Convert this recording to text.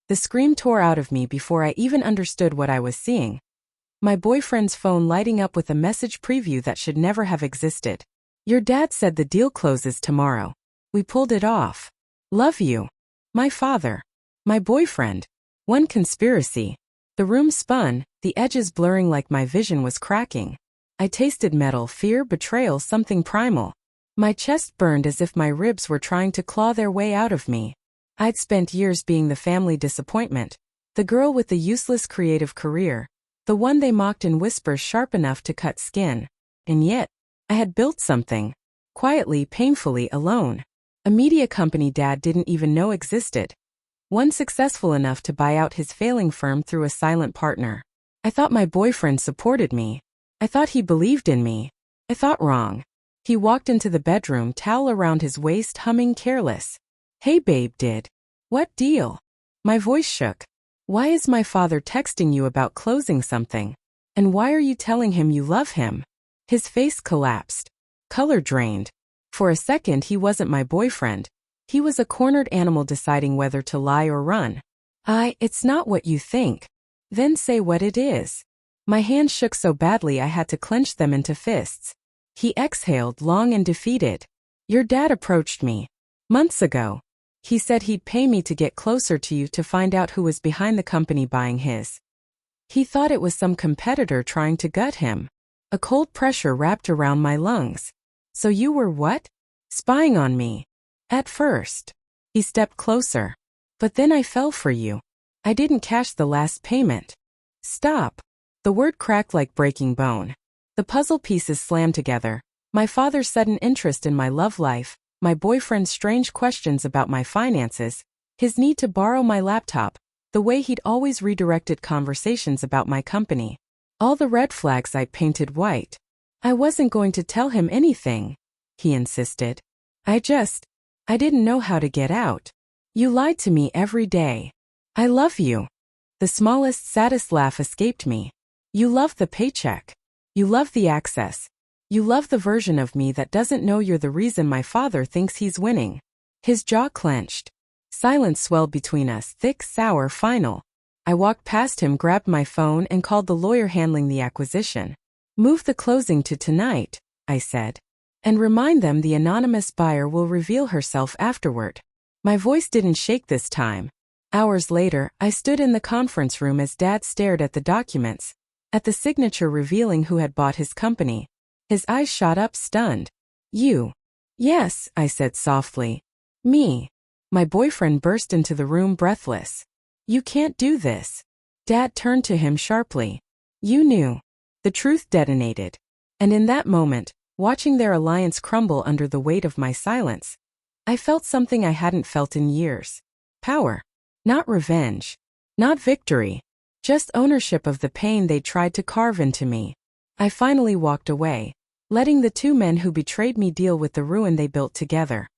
The scream tore out of me before I even understood what I was seeing. My boyfriend's phone lighting up with a message preview that should never have existed. Your dad said the deal closes tomorrow. We pulled it off. Love you. My father. My boyfriend. One conspiracy. The room spun, the edges blurring like my vision was cracking. I tasted metal, fear, betrayal, something primal. My chest burned as if my ribs were trying to claw their way out of me. I'd spent years being the family disappointment, the girl with the useless creative career, the one they mocked in whispers sharp enough to cut skin. And yet, I had built something. Quietly, painfully, alone. A media company Dad didn't even know existed. One successful enough to buy out his failing firm through a silent partner. I thought my boyfriend supported me. I thought he believed in me. I thought wrong. He walked into the bedroom, towel around his waist, humming careless. Hey babe, did. What deal? My voice shook. Why is my father texting you about closing something? And why are you telling him you love him? His face collapsed. Color drained. For a second he wasn't my boyfriend. He was a cornered animal deciding whether to lie or run. It's not what you think. Then say what it is. My hands shook so badly I had to clench them into fists. He exhaled, long and defeated. Your dad approached me. Months ago. He said he'd pay me to get closer to you to find out who was behind the company buying his. He thought it was some competitor trying to gut him. A cold pressure wrapped around my lungs. So you were what? Spying on me. At first. He stepped closer. But then I fell for you. I didn't cash the last payment. Stop. The word cracked like breaking bone. The puzzle pieces slammed together. My father's sudden interest in my love life, my boyfriend's strange questions about my finances, his need to borrow my laptop, the way he'd always redirected conversations about my company. All the red flags I painted white. I wasn't going to tell him anything, he insisted. I didn't know how to get out. You lied to me every day. I love you. The smallest, saddest laugh escaped me. You love the paycheck. You love the access. You love the version of me that doesn't know you're the reason my father thinks he's winning. His jaw clenched. Silence swelled between us, thick, sour, final. I walked past him, grabbed my phone, and called the lawyer handling the acquisition. Move the closing to tonight, I said. And remind them the anonymous buyer will reveal herself afterward. My voice didn't shake this time. Hours later, I stood in the conference room as Dad stared at the documents, at the signature revealing who had bought his company. His eyes shot up, stunned. You. Yes, I said softly. Me. My boyfriend burst into the room, breathless. You can't do this. Dad turned to him sharply. You knew. The truth detonated. And in that moment, watching their alliance crumble under the weight of my silence, I felt something I hadn't felt in years. Power. Not revenge. Not victory. Just ownership of the pain they tried to carve into me. I finally walked away, letting the two men who betrayed me deal with the ruin they built together.